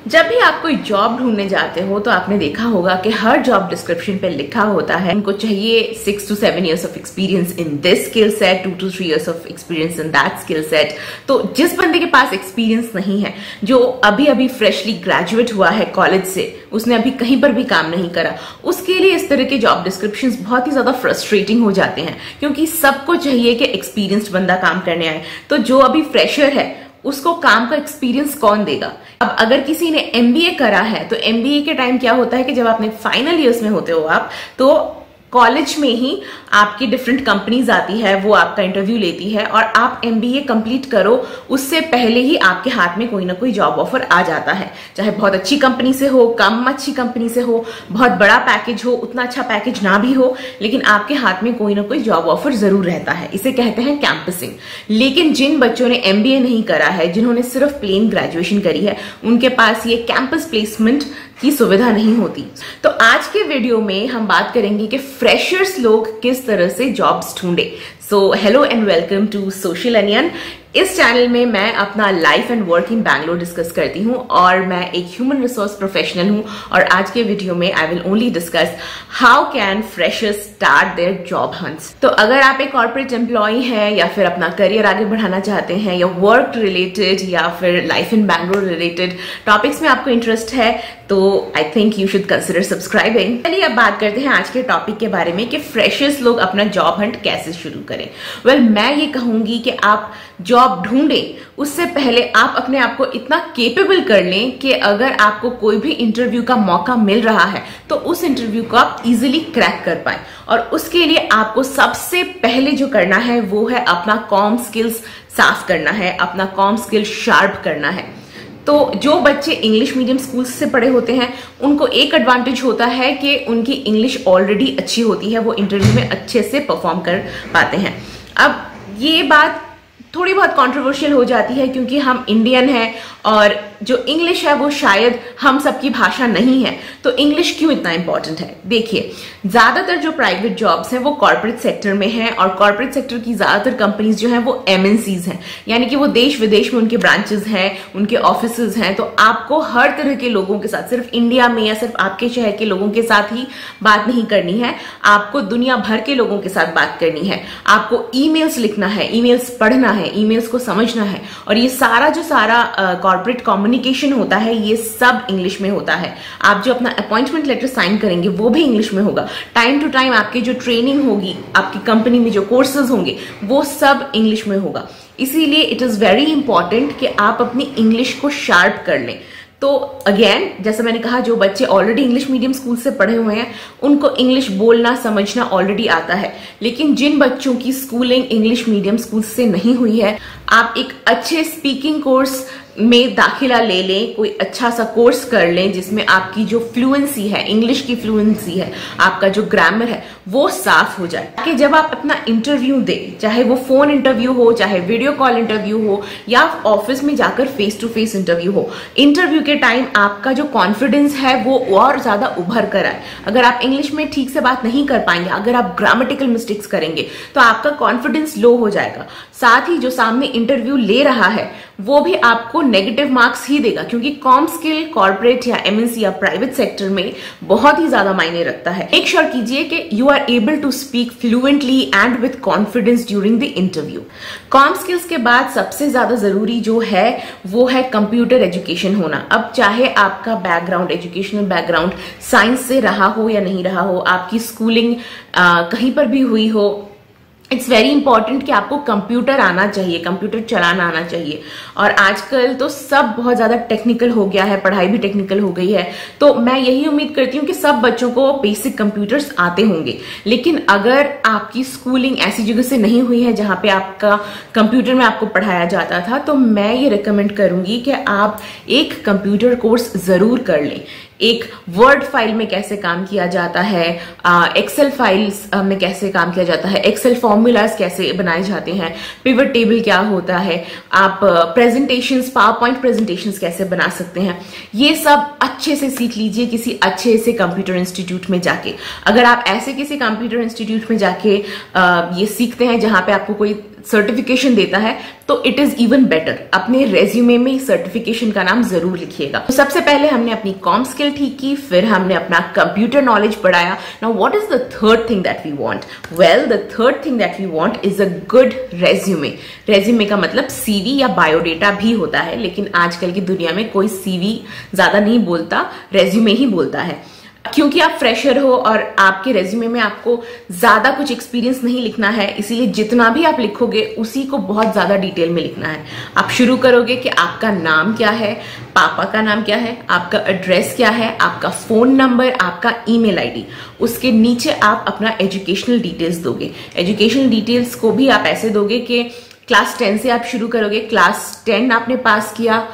जब भी आप कोई जॉब ढूंढने जाते हो तो आपने देखा होगा कि हर जॉब डिस्क्रिप्शन पे लिखा होता है उनको चाहिए 6 to 7 years of experience in this skill set, 2 to 3 years of experience in that skill set. तो जिस बंदे के पास एक्सपीरियंस नहीं है, जो अभी अभी फ्रेशली ग्रेजुएट हुआ है कॉलेज से, उसने अभी कहीं पर भी काम नहीं करा, उसके लिए इस तरह के जॉब डिस्क्रिप्शंस बहुत ही ज्यादा फ्रस्ट्रेटिंग हो जाते हैं, क्योंकि सबको चाहिए कि एक्सपीरियंस्ड बंदा काम करने आए। तो जो अभी फ्रेशर है उसको काम का एक्सपीरियंस कौन देगा? अब अगर किसी ने एमबीए करा है तो एमबीए के टाइम क्या होता है कि जब आपने फाइनल ईयर्स में होते हो आप, तो कॉलेज में ही आपकी डिफरेंट कंपनीज आती है, वो आपका इंटरव्यू लेती है और आप एमबीए कंप्लीट करो उससे पहले ही आपके हाथ में कोई ना कोई जॉब ऑफर आ जाता है। चाहे बहुत अच्छी कंपनी से हो, कम अच्छी कंपनी से हो, बहुत बड़ा पैकेज हो, उतना अच्छा पैकेज ना भी हो, लेकिन आपके हाथ में कोई ना कोई जॉब ऑफर जरूर रहता है। इसे कहते हैं कैंपसिंग। लेकिन जिन बच्चों ने एमबीए नहीं करा है, जिन्होंने सिर्फ प्लेन ग्रेजुएशन करी है, उनके पास ये कैंपस प्लेसमेंट की सुविधा नहीं होती। तो आज के वीडियो में हम बात करेंगे कि फ्रेशर्स लोग किस तरह से जॉब्स ढूंढे। So hello and welcome to social onion. इस चैनल में मैं अपना life and work in Bangalore discuss करती हूँ और मैं एक ह्यूमन रिसोर्स प्रोफेशनल हूँ। और आज के वीडियो में I will only discuss how can freshers start their job hunts. तो अगर आप एक कॉर्पोरेट एम्प्लॉय हैं या फिर अपना करियर आगे बढ़ाना चाहते हैं, या वर्क रिलेटेड या फिर life in Bangalore related topics में आपको इंटरेस्ट है, तो I think you should consider subscribing. चलिए अब बात करते हैं आज के टॉपिक के बारे में कि फ्रेशर्स लोग अपना जॉब हंट कैसे शुरू करें। मैं ये कहूंगी कि आप जॉब ढूंढें उससे पहले आप अपने आप को इतना केपेबल कर लें कि अगर आपको कोई भी इंटरव्यू का मौका मिल रहा है तो उस इंटरव्यू को आप इजीली क्रैक कर पाएं। और उसके लिए आपको सबसे पहले जो करना है वो है अपना कॉम स्किल्स साफ करना है, अपना कॉम स्किल शार्प करना है। तो जो बच्चे इंग्लिश मीडियम स्कूल से पढ़े होते हैं उनको एक एडवांटेज होता है कि उनकी इंग्लिश ऑलरेडी अच्छी होती है, वो इंटरव्यू में अच्छे से परफॉर्म कर पाते हैं। अब ये बात थोड़ी बहुत कंट्रोवर्शियल हो जाती है क्योंकि हम इंडियन हैं और जो इंग्लिश है वो शायद हम सबकी भाषा नहीं है। तो इंग्लिश क्यों इतना इंपॉर्टेंट है? देखिए, ज्यादातर जो प्राइवेट जॉब्स हैं वो कॉर्पोरेट सेक्टर में हैं और कॉर्पोरेट सेक्टर की ज्यादातर कंपनीज जो हैं वो एमएनसीज हैं, यानी कि वो देश विदेश में उनके ब्रांचेस हैं, उनके ऑफिसेज हैं। तो आपको हर तरह के लोगों के साथ, सिर्फ इंडिया में या सिर्फ आपके शहर के लोगों के साथ ही बात नहीं करनी है, आपको दुनिया भर के लोगों के साथ बात करनी है। आपको ईमेल्स लिखना है, ईमेल्स पढ़ना है, ईमेल्स को समझना है। और ये सारा जो सारा कॉर्पोरेट कम्युनिकेशन होता है ये सब इंग्लिश में होता है। आप जो अपना अपॉइंटमेंट लेटर साइन करेंगे वो भी इंग्लिश में होगा। टाइम टू टाइम आपकी जो ट्रेनिंग होगी, आपकी कंपनी में जो कोर्सेज होंगे, वो सब इंग्लिश में होगा। इसीलिए इट इज वेरी इंपॉर्टेंट कि आप अपनी इंग्लिश को शार्प कर लें। तो अगेन, जैसे मैंने कहा, जो बच्चे ऑलरेडी इंग्लिश मीडियम स्कूल से पढ़े हुए हैं उनको इंग्लिश बोलना समझना ऑलरेडी आता है। लेकिन जिन बच्चों की स्कूलिंग इंग्लिश मीडियम स्कूल से नहीं हुई है, आप एक अच्छे स्पीकिंग कोर्स में दाखिला ले लें, कोई अच्छा सा कोर्स कर लें जिसमें आपकी जो फ्लुएंसी है, इंग्लिश की फ्लुएंसी है, आपका जो ग्रामर है वो साफ हो जाए, कि जब आप अपना इंटरव्यू दें, चाहे वो फोन इंटरव्यू हो, चाहे वीडियो कॉल इंटरव्यू हो, या ऑफिस में जाकर फेस टू फेस इंटरव्यू हो, इंटरव्यू के टाइम आपका जो कॉन्फिडेंस है वो और ज्यादा उभर कर आए। अगर आप इंग्लिश में ठीक से बात नहीं कर पाएंगे, अगर आप ग्रामेटिकल मिस्टेक्स करेंगे तो आपका कॉन्फिडेंस लो हो जाएगा। साथ ही जो सामने इंटरव्यू ले रहा है वो भी आपको नेगेटिव मार्क्स ही देगा, क्योंकि कॉम स्किल कॉर्पोरेट या एमएनसी या प्राइवेट सेक्टर में बहुत ही ज्यादा मायने रखता है। मेक श्योर कीजिए कि you are able to speak fluently and with confidence during the interview. Com skills के बाद सबसे ज्यादा जरूरी जो है वो है कंप्यूटर एजुकेशन होना। अब चाहे आपका बैकग्राउंड, एजुकेशनल बैकग्राउंड साइंस से रहा हो या नहीं रहा हो, आपकी स्कूलिंग कहीं पर भी हुई हो, इट्स वेरी इंपॉर्टेंट कि आपको कंप्यूटर आना चाहिए, कंप्यूटर चलाना आना चाहिए। और आजकल तो सब बहुत ज्यादा टेक्निकल हो गया है, पढ़ाई भी टेक्निकल हो गई है। तो मैं यही उम्मीद करती हूँ कि सब बच्चों को बेसिक कंप्यूटर्स आते होंगे। लेकिन अगर आपकी स्कूलिंग ऐसी जगह से नहीं हुई है जहां पे आपका कंप्यूटर में आपको पढ़ाया जाता था, तो मैं ये रिकमेंड करूंगी कि आप एक कंप्यूटर कोर्स जरूर कर लें। एक वर्ड फाइल में कैसे काम किया जाता है, एक्सेल फाइल्स में कैसे काम किया जाता है, एक्सेल फॉर्मूलाज कैसे बनाए जाते हैं, पिवट टेबल क्या होता है, आप प्रेजेंटेशंस, पावर पॉइंट प्रेजेंटेशंस कैसे बना सकते हैं, ये सब अच्छे से सीख लीजिए किसी अच्छे से कंप्यूटर इंस्टीट्यूट में जाके। अगर आप ऐसे किसी कंप्यूटर इंस्टीट्यूट में जाके ये सीखते हैं जहां पे आपको कोई सर्टिफिकेशन देता है तो इट इज इवन बेटर। अपने रेज्यूमे में सर्टिफिकेशन का नाम जरूर लिखिएगा। तो सबसे पहले हमने अपनी कॉम स्किल ठीक की, फिर हमने अपना कंप्यूटर नॉलेज बढ़ाया। Now what is the third thing that we want? Well, the third thing that we want is a good resume. Resume का मतलब सीवी या बायोडेटा भी होता है, लेकिन आजकल की दुनिया में कोई सीवी ज्यादा नहीं बोलता, रेज्यूमे ही बोलता है। क्योंकि आप फ्रेशर हो और आपके रेज्यूमे में आपको ज्यादा कुछ एक्सपीरियंस नहीं लिखना है, इसीलिए जितना भी आप लिखोगे उसी को बहुत ज्यादा डिटेल में लिखना है। आप शुरू करोगे कि आपका नाम क्या है, पापा का नाम क्या है, आपका एड्रेस क्या है, आपका फोन नंबर, आपका ईमेल आईडी। उसके नीचे आप अपना एजुकेशनल डिटेल्स दोगे। एजुकेशनल डिटेल्स को भी आप ऐसे दोगे कि क्लास 10 से आप शुरू करोगे, क्लास 10 आपने पास किया,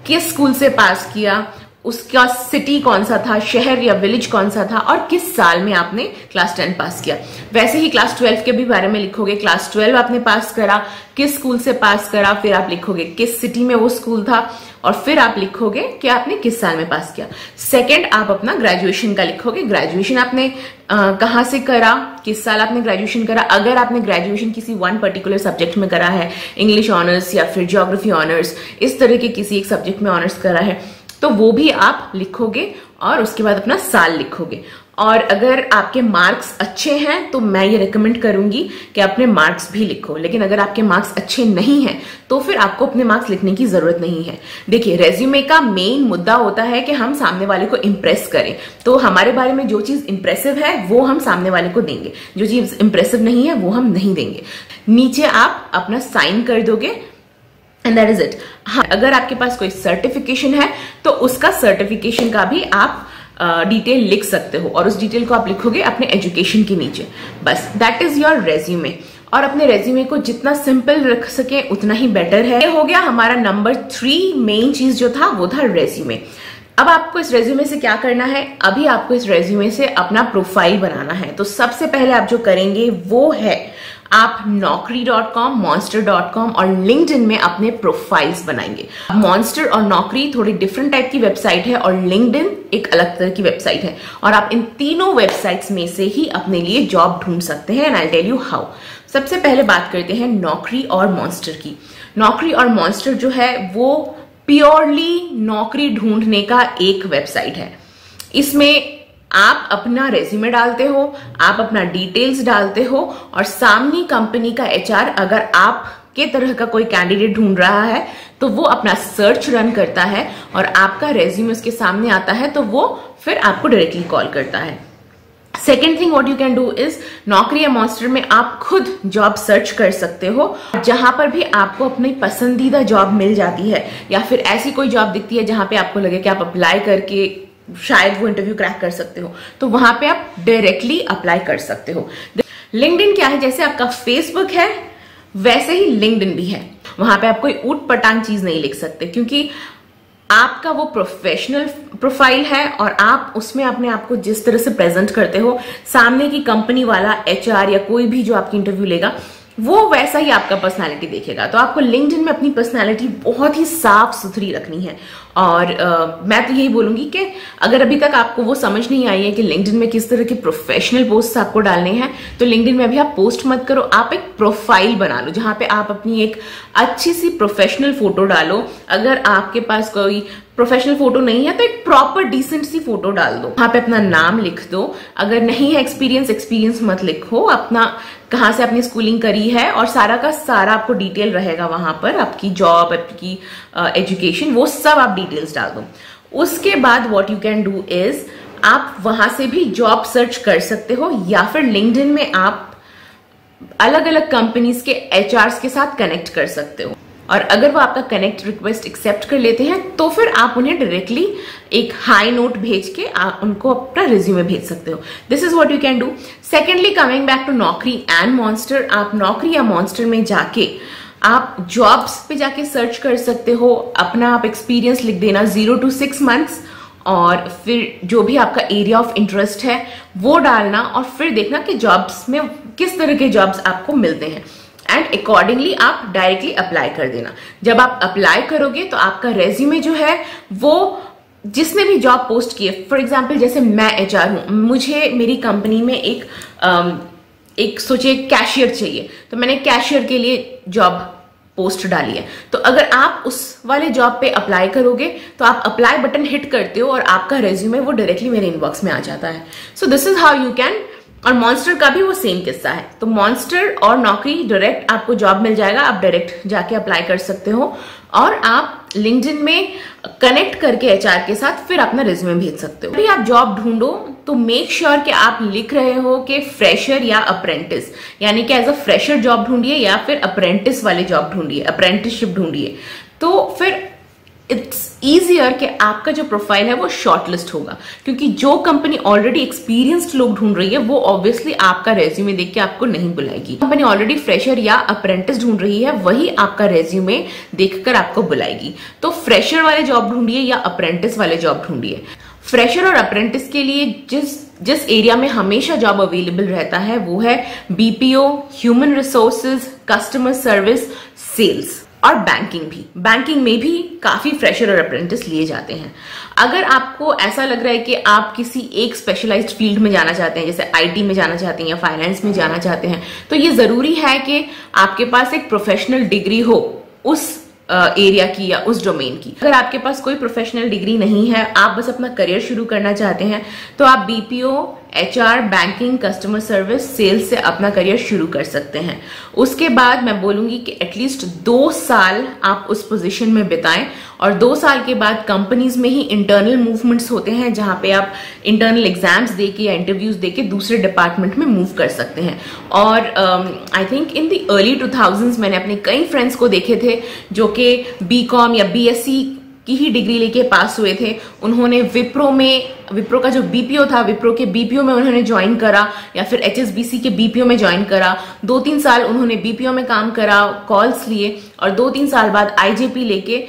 किस स्कूल से पास किया, उसका सिटी कौन सा था, शहर या विलेज कौन सा था, और किस साल में आपने क्लास 10 पास किया। वैसे ही क्लास 12 के भी बारे में लिखोगे, क्लास 12 आपने पास करा, किस स्कूल से पास करा, फिर आप लिखोगे किस सिटी में वो स्कूल था, और फिर आप लिखोगे कि आपने किस साल में पास किया। सेकंड, आप अपना ग्रेजुएशन का लिखोगे। ग्रेजुएशन आपने कहाँ से करा, किस साल आपने ग्रेजुएशन करा। अगर आपने ग्रेजुएशन किसी वन पर्टिकुलर सब्जेक्ट में करा है, इंग्लिश ऑनर्स या फिर ज्योग्राफी ऑनर्स, इस तरह के किसी एक सब्जेक्ट में ऑनर्स करा है, तो वो भी आप लिखोगे और उसके बाद अपना साल लिखोगे। और अगर आपके मार्क्स अच्छे हैं तो मैं ये रिकमेंड करूंगी कि अपने मार्क्स भी लिखो, लेकिन अगर आपके मार्क्स अच्छे नहीं हैं तो फिर आपको अपने मार्क्स लिखने की जरूरत नहीं है। देखिए, रेज्यूमे का मेन मुद्दा होता है कि हम सामने वाले को इम्प्रेस करें। तो हमारे बारे में जो चीज इंप्रेसिव है वो हम सामने वाले को देंगे, जो चीज इंप्रेसिव नहीं है वो हम नहीं देंगे। नीचे आप अपना साइन कर दोगे एंड दैट इज इट। हाँ, अगर आपके पास कोई सर्टिफिकेशन है तो उसका सर्टिफिकेशन का भी आप डिटेल लिख सकते हो, और उस डिटेल को आप लिखोगे अपने एजुकेशन के नीचे। बस दैट इज योर रेज्यूमे। और अपने रेज्यूमे को जितना सिंपल रख सके उतना ही बेटर है। ये हो गया हमारा नंबर 3 मेन चीज जो था, वो था रेज्यूमे। अब आपको इस रेज्यूमे से क्या करना है? अभी आपको इस रेज्यूमे से अपना प्रोफाइल बनाना है। तो सबसे पहले आप जो करेंगे वो है आप naukri.com, monster.com और LinkedIn में अपने प्रोफाइल्स बनाएंगे। मॉन्स्टर और नौकरी थोड़ी डिफरेंट टाइप की वेबसाइट है और LinkedIn एक अलग तरह की वेबसाइट है, और आप इन तीनों वेबसाइट्स में से ही अपने लिए जॉब ढूंढ सकते हैं। And I tell you how. सबसे पहले बात करते हैं नौकरी और मॉन्स्टर की। नौकरी और मॉन्स्टर जो है वो प्योरली नौकरी ढूंढने का एक वेबसाइट है। इसमें आप अपना रेज्यूमे डालते हो, आप अपना डिटेल्स डालते हो, और सामने कंपनी का एचआर अगर आपके तरह का कोई कैंडिडेट ढूंढ रहा है तो वो अपना सर्च रन करता है और आपका रेज्यूमे उसके सामने आता है, तो वो फिर आपको डायरेक्टली कॉल करता है। Second thing what you can do is, नौकरी या मॉन्स्टर में आप खुद जॉब सर्च कर सकते हो। जहां पर भी आपको अपनी पसंदीदा जॉब मिल जाती है, या फिर ऐसी कोई जॉब दिखती है जहां पे आपको लगे कि आप अप्लाई करके शायद वो इंटरव्यू क्रैक कर सकते हो, तो वहां पे आप डायरेक्टली अप्लाई कर सकते हो। लिंक्डइन क्या है? जैसे आपका फेसबुक है वैसे ही लिंक्डइन भी है। वहां पे आप कोई ऊट पटांग चीज नहीं लिख सकते, क्योंकि आपका वो प्रोफेशनल प्रोफाइल है और आप उसमें अपने आप को जिस तरह से प्रेजेंट करते हो, सामने की कंपनी वाला एचआर या कोई भी जो आपकी इंटरव्यू लेगा वो वैसा ही आपका पर्सनालिटी देखेगा। तो आपको लिंक्डइन में अपनी पर्सनालिटी बहुत ही साफ सुथरी रखनी है। और मैं तो यही बोलूंगी कि अगर अभी तक आपको वो समझ नहीं आई है कि लिंक्डइन में किस तरह के प्रोफेशनल पोस्ट आपको डालने हैं, तो लिंक्डइन में अभी आप पोस्ट मत करो, आप एक प्रोफाइल बना लो जहां पे आप अपनी एक अच्छी सी प्रोफेशनल फोटो डालो। अगर आपके पास कोई प्रोफेशनल फोटो नहीं है तो एक प्रॉपर डिसेंट सी फोटो डाल दो, वहां पे अपना नाम लिख दो। अगर नहीं है एक्सपीरियंस मत लिखो, अपना कहाँ से आपने स्कूलिंग करी है और सारा का सारा आपको डिटेल रहेगा वहां पर, आपकी जॉब, आपकी एजुकेशन, वो सब आप डिटेल्स डाल दो। उसके बाद what you can do is, आप वहां से भी जॉब सर्च कर सकते हो, या फिर लिंक्डइन में आप अलग अलग कंपनीज के एचआर्स के साथ कनेक्ट कर सकते हो, और अगर वो आपका कनेक्ट रिक्वेस्ट एक्सेप्ट कर लेते हैं तो फिर आप उन्हें डायरेक्टली एक हाई नोट भेज के आप उनको अपना रिज्यूमे भेज सकते हो। This is what you can do. Secondly, coming back to Naukri and Monster, आप नौकरी या मॉन्स्टर में जाके आप जॉब्स पे जाके सर्च कर सकते हो, अपना आप एक्सपीरियंस लिख देना 0 to 6 months, और फिर जो भी आपका एरिया ऑफ इंटरेस्ट है वो डालना, और फिर देखना कि जॉब्स में किस तरह के जॉब्स आपको मिलते हैं, एंड अकॉर्डिंगली आप डायरेक्टली अप्लाई कर देना। जब आप अप्लाई करोगे तो आपका रेज्यूमे जो है वो जिसने भी जॉब पोस्ट की है, फॉर एग्जाम्पल जैसे मैं एचआर हूं, मुझे मेरी कंपनी में एक एक सोचिए कैशियर चाहिए, तो मैंने कैशियर के लिए जॉब पोस्ट डाली है। तो अगर आप उस वाले जॉब पे अप्लाई करोगे तो आप अप्लाई बटन हिट करते हो और आपका रेज्यूमे वो डायरेक्टली मेरे इनबॉक्स में आ जाता है। So this is how you can. और मॉन्स्टर का भी वो सेम किस्सा है। तो मॉन्स्टर और नौकरी डायरेक्ट आपको जॉब मिल जाएगा, आप डायरेक्ट जाके अप्लाई कर सकते हो और आप लिंक्डइन में कनेक्ट करके एचआर के साथ फिर अपना रिज्यूमे भेज सकते हो। अभी आप जॉब ढूंढो तो मेक श्योर कि आप लिख रहे हो कि फ्रेशर या अप्रेंटिस, यानी कि एज अ फ्रेशर जॉब ढूंढिए या फिर अप्रेंटिस वाले जॉब ढूंढिए, अप्रेंटिसशिप ढूंढिए। तो फिर इट्स ईजियर कि आपका जो प्रोफाइल है वो शॉर्टलिस्ट होगा, क्योंकि जो कंपनी ऑलरेडी एक्सपीरियंस्ड लोग ढूंढ रही है वो ऑब्वियसली आपका रेज्यूमे देख के आपको नहीं बुलाएगी। कंपनी ऑलरेडी फ्रेशर या अप्रेंटिस ढूंढ रही है, वही आपका रेज्यूमे देखकर आपको बुलाएगी। तो फ्रेशर वाले जॉब ढूंढिए या अप्रेंटिस वाले जॉब ढूंढिए। फ्रेशर और अप्रेंटिस के लिए जिस एरिया में हमेशा जॉब अवेलेबल रहता है वो है BPO, human resources, customer service, sales और बैंकिंग भी। बैंकिंग में भी काफी फ्रेशर और अप्रेंटिस लिए जाते हैं। अगर आपको ऐसा लग रहा है कि आप किसी एक स्पेशलाइज्ड फील्ड में जाना चाहते हैं, जैसे आईटी में जाना चाहते हैं या फाइनेंस में जाना चाहते हैं, तो ये जरूरी है कि आपके पास एक प्रोफेशनल डिग्री हो उस एरिया की या उस डोमेन की। अगर आपके पास कोई प्रोफेशनल डिग्री नहीं है, आप बस अपना करियर शुरू करना चाहते हैं, तो आप BPO, HR, banking, customer service, sales से अपना करियर शुरू कर सकते हैं। उसके बाद मैं बोलूंगी कि एटलीस्ट 2 साल आप उस पोजीशन में बिताएं और 2 साल के बाद कंपनीज में ही इंटरनल मूवमेंट्स होते हैं जहां पे आप इंटरनल एग्जाम्स देके या इंटरव्यूज देके दूसरे डिपार्टमेंट में मूव कर सकते हैं। और I think in the early 2000s मैंने अपने कई फ्रेंड्स को देखे थे जो कि बीकॉम या बीएससी की ही डिग्री लेके पास हुए थे। उन्होंने विप्रो का जो बीपीओ था, विप्रो के बीपीओ में उन्होंने ज्वाइन करा या फिर एचएसबीसी के बीपीओ में ज्वाइन करा। 2-3 साल उन्होंने बीपीओ में काम करा, कॉल्स लिए और 2-3 साल बाद आईजेपी लेके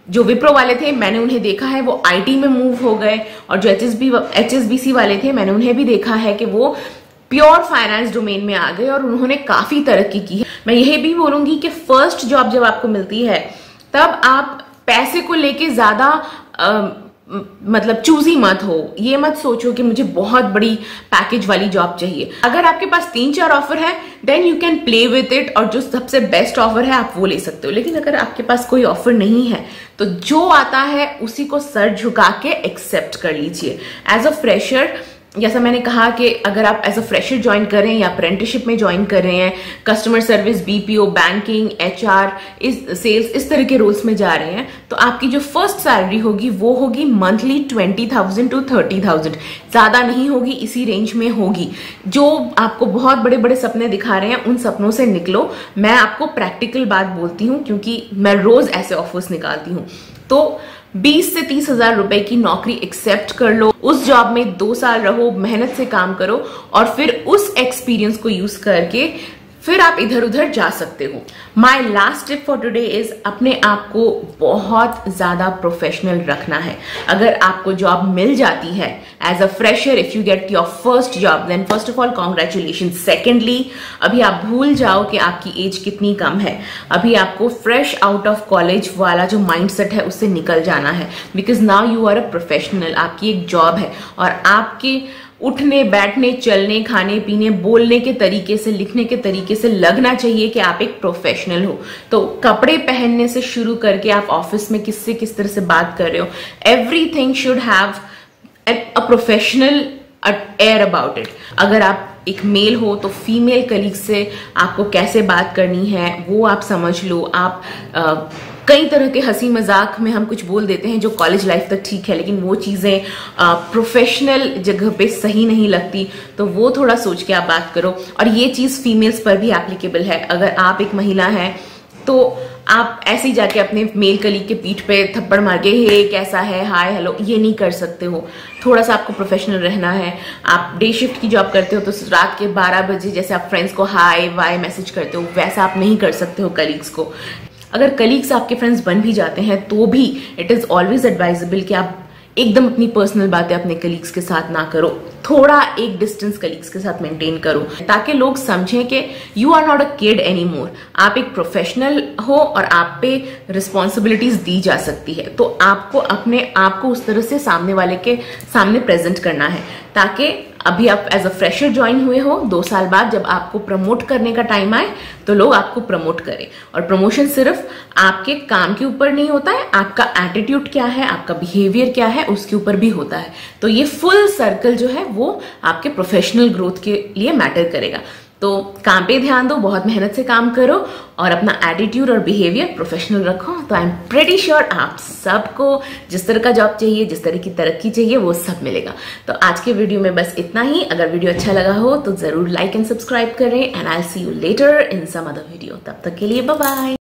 जो विप्रो वाले थे मैंने उन्हें देखा है वो आईटी में मूव हो गए, और जो एचएसबीसी वाले थे मैंने उन्हें भी देखा है कि वो प्योर फाइनेंस डोमेन में आ गए और उन्होंने काफी तरक्की की है। मैं यही भी बोलूंगी कि फर्स्ट जॉब जब आपको मिलती है तब आप पैसे को लेके ज्यादा मतलब चूजी मत हो। ये मत सोचो कि मुझे बहुत बड़ी पैकेज वाली जॉब चाहिए। अगर आपके पास 3-4 ऑफर है then you can play with it और जो सबसे बेस्ट ऑफर है आप वो ले सकते हो। लेकिन अगर आपके पास कोई ऑफर नहीं है तो जो आता है उसी को सर झुका के एक्सेप्ट कर लीजिए। एज अ फ्रेशर, जैसा मैंने कहा कि अगर आप एज अ फ्रेशर ज्वाइन कर रहे हैं या अप्रेंटिसशिप में ज्वाइन कर रहे हैं, customer service, BPO, banking, HR, sales, इस तरह के रोल्स में जा रहे हैं, तो आपकी जो फर्स्ट सैलरी होगी वो होगी मंथली 20,000 to 30,000। ज्यादा नहीं होगी, इसी रेंज में होगी। जो आपको बहुत बड़े बड़े सपने दिखा रहे हैं उन सपनों से निकलो। मैं आपको प्रैक्टिकल बात बोलती हूँ क्योंकि मैं रोज ऐसे ऑफर्स निकालती हूँ। तो 20 से 30 हजार रुपए की नौकरी एक्सेप्ट कर लो, उस जॉब में 2 साल रहो, मेहनत से काम करो और फिर उस एक्सपीरियंस को यूज करके फिर आप इधर उधर जा सकते हो। My last tip for today is अपने आप को बहुत ज्यादा प्रोफेशनल रखना है। अगर आपको जॉब मिल जाती है as a fresher, if you get your first job, then first of all congratulation. Secondly, अभी आप भूल जाओ कि आपकी एज कितनी कम है। अभी आपको फ्रेश आउट ऑफ कॉलेज वाला जो माइंडसेट है उससे निकल जाना है, because now you are a professional. आपकी एक जॉब है और आपके उठने, बैठने, चलने, खाने पीने, बोलने के तरीके से, लिखने के तरीके से लगना चाहिए कि आप एक प्रोफेशनल हो। तो कपड़े पहनने से शुरू करके आप ऑफिस में किससे किस तरह से बात कर रहे हो, everything should have a professional air about it. अगर आप एक मेल हो तो फीमेल कलीग से आपको कैसे बात करनी है वो आप समझ लो। आप कई तरह के हंसी मजाक में हम कुछ बोल देते हैं जो कॉलेज लाइफ तक ठीक है, लेकिन वो चीजें प्रोफेशनल जगह पे सही नहीं लगती, तो वो थोड़ा सोच के आप बात करो। और ये चीज फीमेल्स पर भी एप्लीकेबल है। अगर आप एक महिला हैं तो आप ऐसे ही जाके अपने मेल कलीग के पीठ पे थप्पड़ मार के हे कैसा है, हाय हेलो, ये नहीं कर सकते हो। थोड़ा सा आपको प्रोफेशनल रहना है। आप डे शिफ्ट की जॉब करते हो तो रात के 12 बजे जैसे आप फ्रेंड्स को हाय वाय मैसेज करते हो वैसा आप नहीं कर सकते हो कलीग्स को। अगर कलीग्स आपके फ्रेंड्स बन भी जाते हैं तो भी इट इज ऑलवेज एडवाइजेबल कि आप एकदम अपनी पर्सनल बातें अपने कलीग्स के साथ ना करो। थोड़ा एक डिस्टेंस कलीग्स के साथ मेंटेन करो ताकि लोग समझें कि you are not a kid any more. आप एक प्रोफेशनल हो और आप पे रिस्पॉन्सिबिलिटीज दी जा सकती है, तो आपको अपने आप को उस तरह से सामने वाले के सामने प्रेजेंट करना है ताकि अभी आप एज अ फ्रेशर ज्वाइन हुए हो, 2 साल बाद जब आपको प्रमोट करने का टाइम आए तो लोग आपको प्रमोट करें। और प्रमोशन सिर्फ आपके काम के ऊपर नहीं होता है, आपका एटीट्यूड क्या है, आपका बिहेवियर क्या है, उसके ऊपर भी होता है। तो ये फुल सर्कल जो है वो आपके प्रोफेशनल ग्रोथ के लिए मैटर करेगा। तो काम पे ध्यान दो, बहुत मेहनत से काम करो और अपना एटीट्यूड और बिहेवियर प्रोफेशनल रखो। तो आई एम प्रेटी श्योर आप सबको जिस तरह का जॉब चाहिए, जिस तरह की तरक्की चाहिए, वो सब मिलेगा। तो आज के वीडियो में बस इतना ही। अगर वीडियो अच्छा लगा हो तो जरूर लाइक एंड सब्सक्राइब करें, and I see you later in some other video. तब तक के लिए बाय बाय।